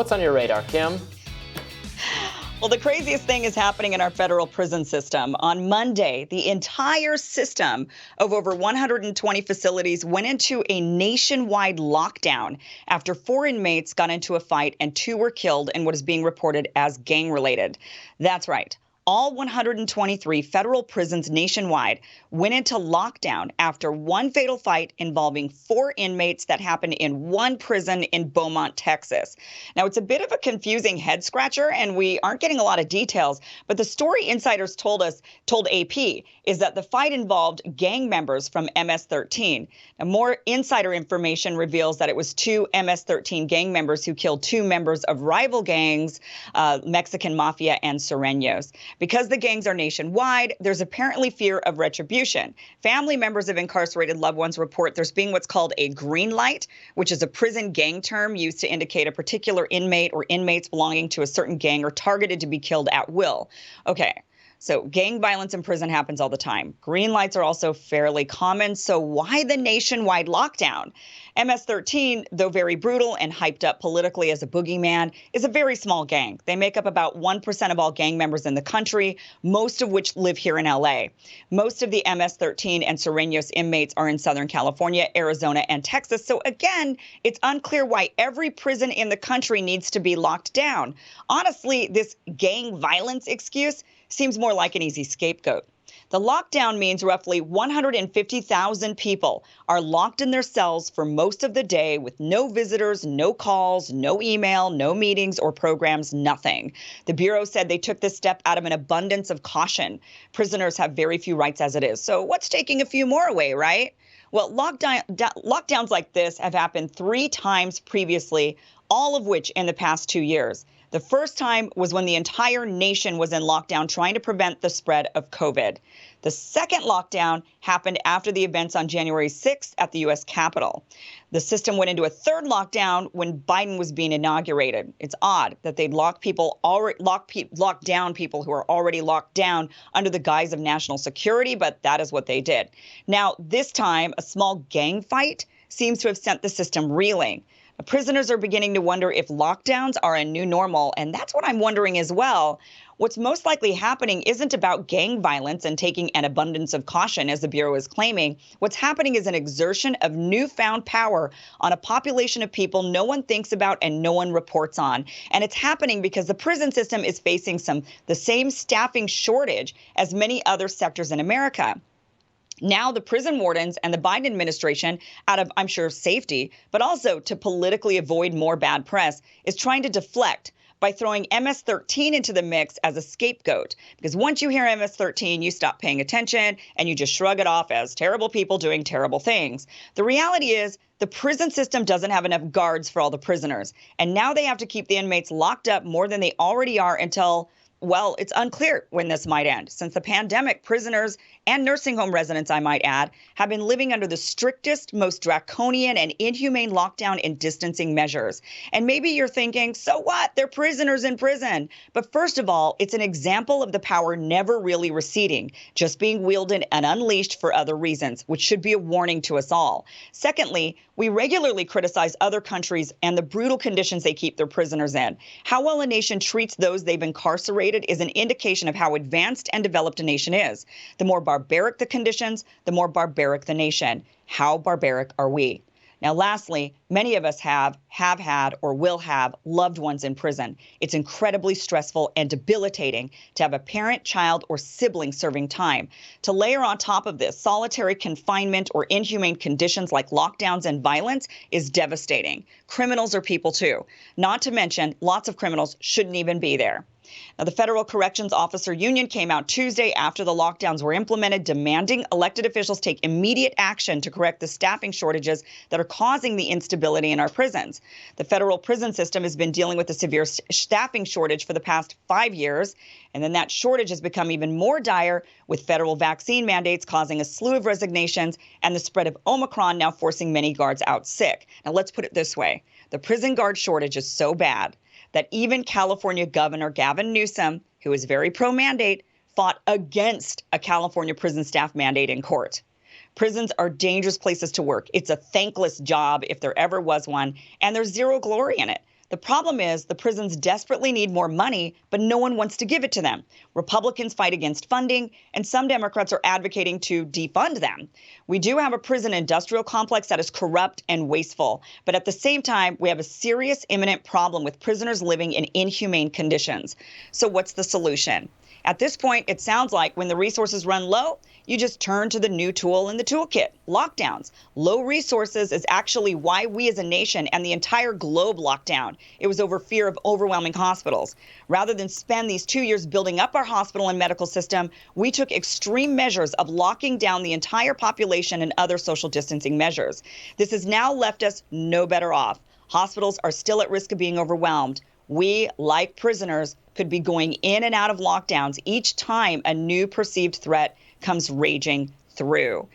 What's on your radar, Kim? Well, the craziest thing is happening in our federal prison system. On Monday, the entire system of over 120 facilities went into a nationwide lockdown after 4 inmates got into a fight and 2 were killed in what is being reported as gang-related. That's right. All 123 federal prisons nationwide went into lockdown after one fatal fight involving 4 inmates that happened in one prison in Beaumont, Texas. Now, it's a bit of a confusing head scratcher, and we aren't getting a lot of details, but the story insiders told AP, is that the fight involved gang members from MS-13. Now, more insider information reveals that it was 2 MS-13 gang members who killed 2 members of rival gangs, Mexican Mafia and Sureños. Because the gangs are nationwide, there's apparently fear of retribution. Family members of incarcerated loved ones report there's being what's called a green light, which is a prison gang term used to indicate a particular inmate or inmates belonging to a certain gang are targeted to be killed at will. Okay. So gang violence in prison happens all the time. Green lights are also fairly common. So why the nationwide lockdown? MS-13, though very brutal and hyped up politically as a boogeyman, is a very small gang. They make up about 1% of all gang members in the country, most of which live here in LA. Most of the MS-13 and Sureños inmates are in Southern California, Arizona, and Texas. So again, it's unclear why every prison in the country needs to be locked down. Honestly, this gang violence excuse seems more like an easy scapegoat. The lockdown means roughly 150,000 people are locked in their cells for most of the day with no visitors, no calls, no email, no meetings or programs, nothing. The Bureau said they took this step out of an abundance of caution. Prisoners have very few rights as it is. So what's taking a few more away, right? Well, lockdowns like this have happened 3 times previously, all of which in the past 2 years. The first time was when the entire nation was in lockdown trying to prevent the spread of COVID. The second lockdown happened after the events on January 6th at the U.S. Capitol. The system went into a third lockdown when Biden was being inaugurated. It's odd that they'd lock down people who are already locked down under the guise of national security, but that is what they did. Now, this time, a small gang fight seems to have sent the system reeling. Prisoners are beginning to wonder if lockdowns are a new normal, and that's what I'm wondering as well. What's most likely happening isn't about gang violence and taking an abundance of caution, as the Bureau is claiming. What's happening is an exertion of newfound power on a population of people no one thinks about and no one reports on. And it's happening because the prison system is facing the same staffing shortage as many other sectors in America. Now the prison wardens and the Biden administration, out of, I'm sure, safety, but also to politically avoid more bad press, is trying to deflect by throwing MS-13 into the mix as a scapegoat. Because once you hear MS-13, you stop paying attention and you just shrug it off as terrible people doing terrible things. The reality is the prison system doesn't have enough guards for all the prisoners. And now they have to keep the inmates locked up more than they already are until, well, it's unclear when this might end. Since the pandemic, prisoners and nursing home residents, I might add, have been living under the strictest, most draconian and inhumane lockdown and distancing measures. And maybe you're thinking, so what? They're prisoners in prison. But first of all, it's an example of the power never really receding, just being wielded and unleashed for other reasons, which should be a warning to us all. Secondly, we regularly criticize other countries and the brutal conditions they keep their prisoners in. How well a nation treats those they've incarcerated is an indication of how advanced and developed a nation is. The more barbaric the conditions, the more barbaric the nation. How barbaric are we? Now, lastly, many of us have had, or will have loved ones in prison. It's incredibly stressful and debilitating to have a parent, child, or sibling serving time. To layer on top of this, solitary confinement or inhumane conditions like lockdowns and violence is devastating. Criminals are people too. Not to mention, lots of criminals shouldn't even be there. Now, the Federal Corrections Officer Union came out Tuesday after the lockdowns were implemented, demanding elected officials take immediate action to correct the staffing shortages that are causing the instability in our prisons. The federal prison system has been dealing with a severe staffing shortage for the past 5 years, and then that shortage has become even more dire with federal vaccine mandates causing a slew of resignations and the spread of Omicron now forcing many guards out sick. Now, let's put it this way. The prison guard shortage is so bad that even California Governor Gavin Newsom, who is very pro-mandate, fought against a California prison staff mandate in court. Prisons are dangerous places to work. It's a thankless job if there ever was one, and there's zero glory in it. The problem is the prisons desperately need more money, but no one wants to give it to them. Republicans fight against funding, and some Democrats are advocating to defund them. We do have a prison industrial complex that is corrupt and wasteful, but at the same time, we have a serious imminent problem with prisoners living in inhumane conditions. So what's the solution? At this point, it sounds like when the resources run low, you just turn to the new tool in the toolkit, lockdowns. Low resources is actually why we as a nation and the entire globe locked down. It was over fear of overwhelming hospitals. Rather than spend these 2 years building up our hospital and medical system, we took extreme measures of locking down the entire population and other social distancing measures. This has now left us no better off. Hospitals are still at risk of being overwhelmed. We, like prisoners, could be going in and out of lockdowns each time a new perceived threat comes raging through.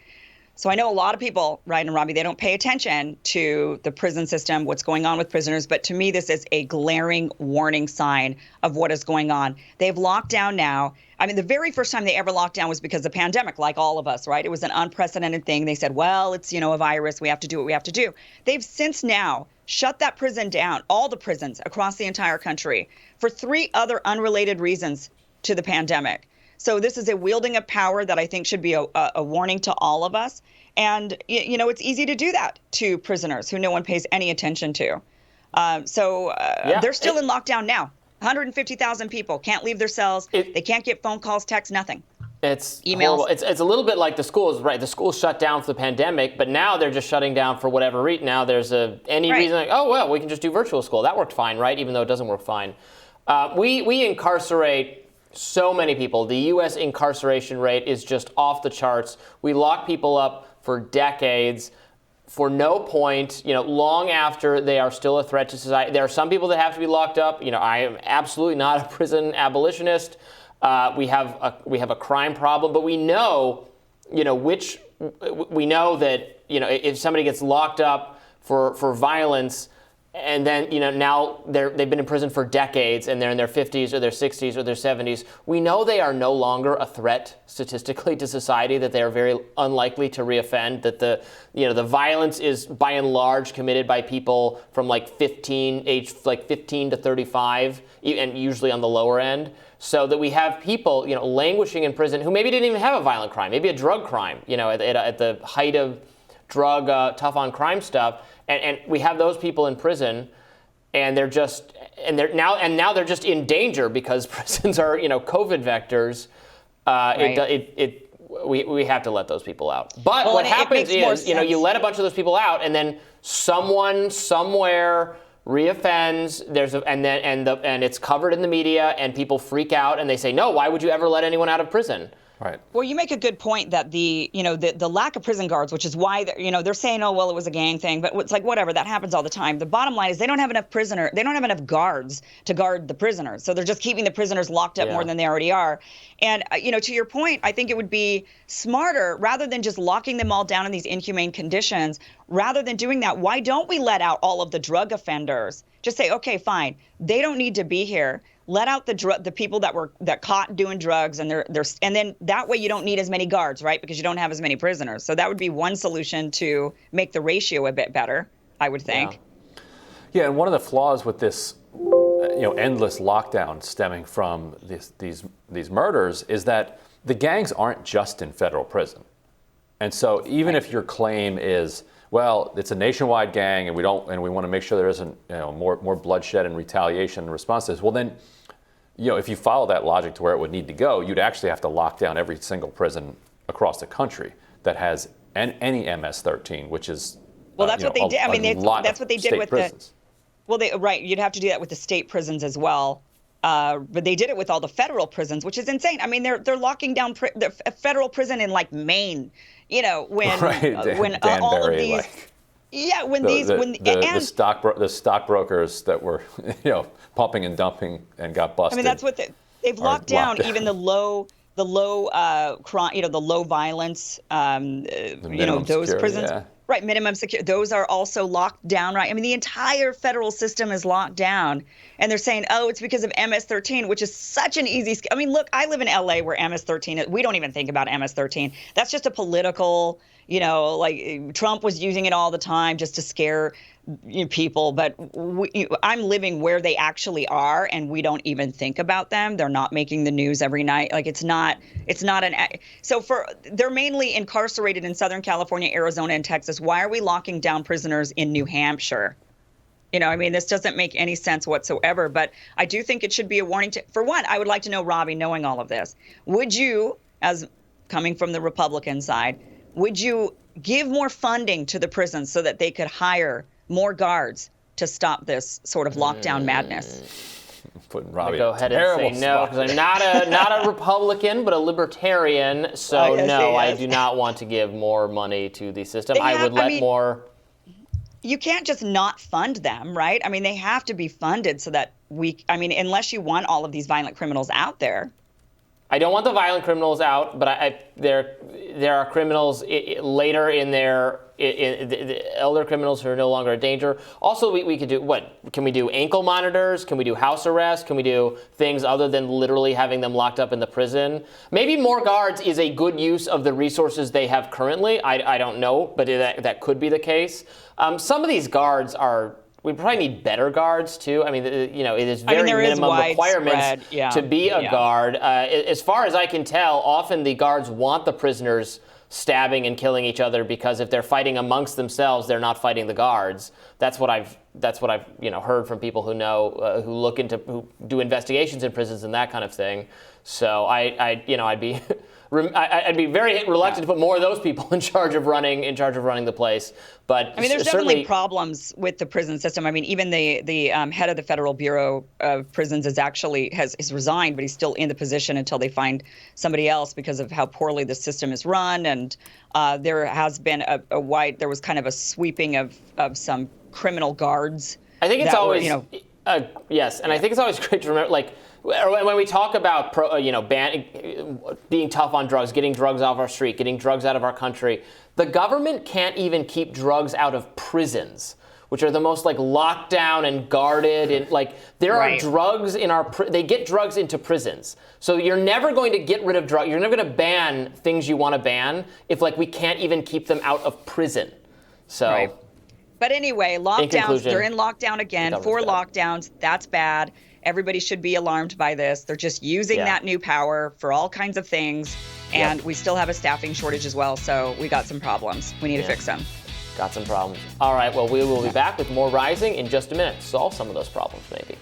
So I know a lot of people, right, and Robbie, they don't pay attention to the prison system, what's going on with prisoners. But to me, this is a glaring warning sign of what is going on. They've locked down now. I mean, the very first time they ever locked down was because of the pandemic, like all of us, right? It was an unprecedented thing. They said, well, it's, a virus. We have to do what we have to do. They've since now shut that prison down, all the prisons across the entire country, for 3 other unrelated reasons to the pandemic. So this is a wielding of power that I think should be a warning to all of us. And, it's easy to do that to prisoners who no one pays any attention to. They're still in lockdown now. 150,000 people can't leave their cells. They can't get phone calls, texts, nothing. It's emails. Horrible. It's a little bit like the schools, right? The schools shut down for the pandemic, but now they're just shutting down for whatever reason. Now there's reason like, oh, well, we can just do virtual school. That worked fine, right? Even though it doesn't work fine. We incarcerate so many people. The U.S. incarceration rate is just off the charts. We lock people up for decades for no point, long after they are still a threat to society. There are some people that have to be locked up. I am absolutely not a prison abolitionist. We have a crime problem, but we know, we know that, if somebody gets locked up for violence, and then, now they've been in prison for decades and they're in their 50s or their 60s or their 70s. We know they are no longer a threat statistically to society, that they are very unlikely to reoffend, that the violence is by and large committed by people from age 15 to 35, and usually on the lower end. So that we have people, languishing in prison who maybe didn't even have a violent crime, maybe a drug crime, at the height of drug tough on crime stuff. And we have those people in prison, and they're now they're just in danger because prisons are COVID vectors. Right. We have to let those people out. But what happens is you let a bunch of those people out, and then someone somewhere reoffends. And it's covered in the media, and people freak out and they say, no, why would you ever let anyone out of prison? Right. Well, you make a good point that the lack of prison guards, which is why they're saying, oh, well, it was a gang thing, but it's like, whatever, that happens all the time. The bottom line is they don't have enough guards to guard the prisoners. So they're just keeping the prisoners locked up more than they already are. And, to your point, I think it would be smarter, rather than just locking them all down in these inhumane conditions, rather than doing that, why don't we let out all of the drug offenders? Just say, okay, fine, they don't need to be here. Let out the people that caught doing drugs, and and then that way you don't need as many guards, right? Because you don't have as many prisoners. So that would be one solution to make the ratio a bit better, I would think. Yeah, and one of the flaws with this, endless lockdown stemming from these murders is that the gangs aren't just in federal prison, and so even if your claim is, well, it's a nationwide gang, and we want to make sure there isn't more bloodshed and retaliation in response to this. Well, then, if you follow that logic to where it would need to go, you'd actually have to lock down every single prison across the country that has any MS-13, which is that's what they did. I mean, that's what they did with prisons. You'd have to do that with the state prisons as well. But they did it with all the federal prisons, which is insane. I mean, they're locking down the federal prison in Maine. When all of these, the stockbrokers that were pumping and dumping and got busted. I mean, that's what they've locked down. Even the low crime, the low violence, those prisons. Yeah. Right, minimum security. Those are also locked down, right? I mean, the entire federal system is locked down. And they're saying, oh, it's because of MS-13, which is such an easy... I mean, look, I live in L.A. where MS-13... We don't even think about MS-13. That's just a political... Trump was using it all the time just to scare people, but I'm living where they actually are, and we don't even think about them. They're not making the news every night. Like they're mainly incarcerated in Southern California, Arizona, and Texas. Why are we locking down prisoners in New Hampshire? This doesn't make any sense whatsoever, but I do think it should be a warning for one, I would like to know, Robbie, knowing all of this, would you, as coming from the Republican side, would you give more funding to the prisons so that they could hire more guards to stop this sort of lockdown madness? Putting Robbie go ahead and say no, because I'm not a Republican, but a libertarian. So yes, no, yes. I do not want to give more money to the system. I would let more. You can't just not fund them, right? I mean, they have to be funded so that unless you want all of these violent criminals out there. I don't want the violent criminals out, but there are criminals later in the elder criminals who are no longer a danger. Also, we could do what? Can we do ankle monitors? Can we do house arrest? Can we do things other than literally having them locked up in the prison? Maybe more guards is a good use of the resources they have currently. I don't know, but that could be the case. Some of these guards we probably need better guards too. I mean, it is very minimum requirements to be a guard. As far as I can tell, often the guards want the prisoners stabbing and killing each other because if they're fighting amongst themselves, they're not fighting the guards. That's what I've heard from people who know, who do investigations in prisons and that kind of thing. So I'd be very reluctant to put more of those people in charge of running the place. But there's definitely problems with the prison system. Even the head of the Federal Bureau of Prisons has resigned, but he's still in the position until they find somebody else because of how poorly the system is run. And there has been there was kind of a sweeping of some criminal guards. I think it's always yes, and I think it's always great to remember, when we talk about being tough on drugs, getting drugs off our street, getting drugs out of our country, the government can't even keep drugs out of prisons, which are the most locked down and guarded, and there are drugs in they get drugs into prisons. So you're never going to get rid of drugs. You're never going to ban things you want to ban if we can't even keep them out of prison. So. Right. But anyway, lockdowns, they're in lockdown again, 4 lockdowns. That's bad. Everybody should be alarmed by this. They're just using that new power for all kinds of things. And we still have a staffing shortage as well. So we got some problems. We need to fix them. Got some problems. All right. Well, we will be back with more Rising in just a minute to solve some of those problems, maybe.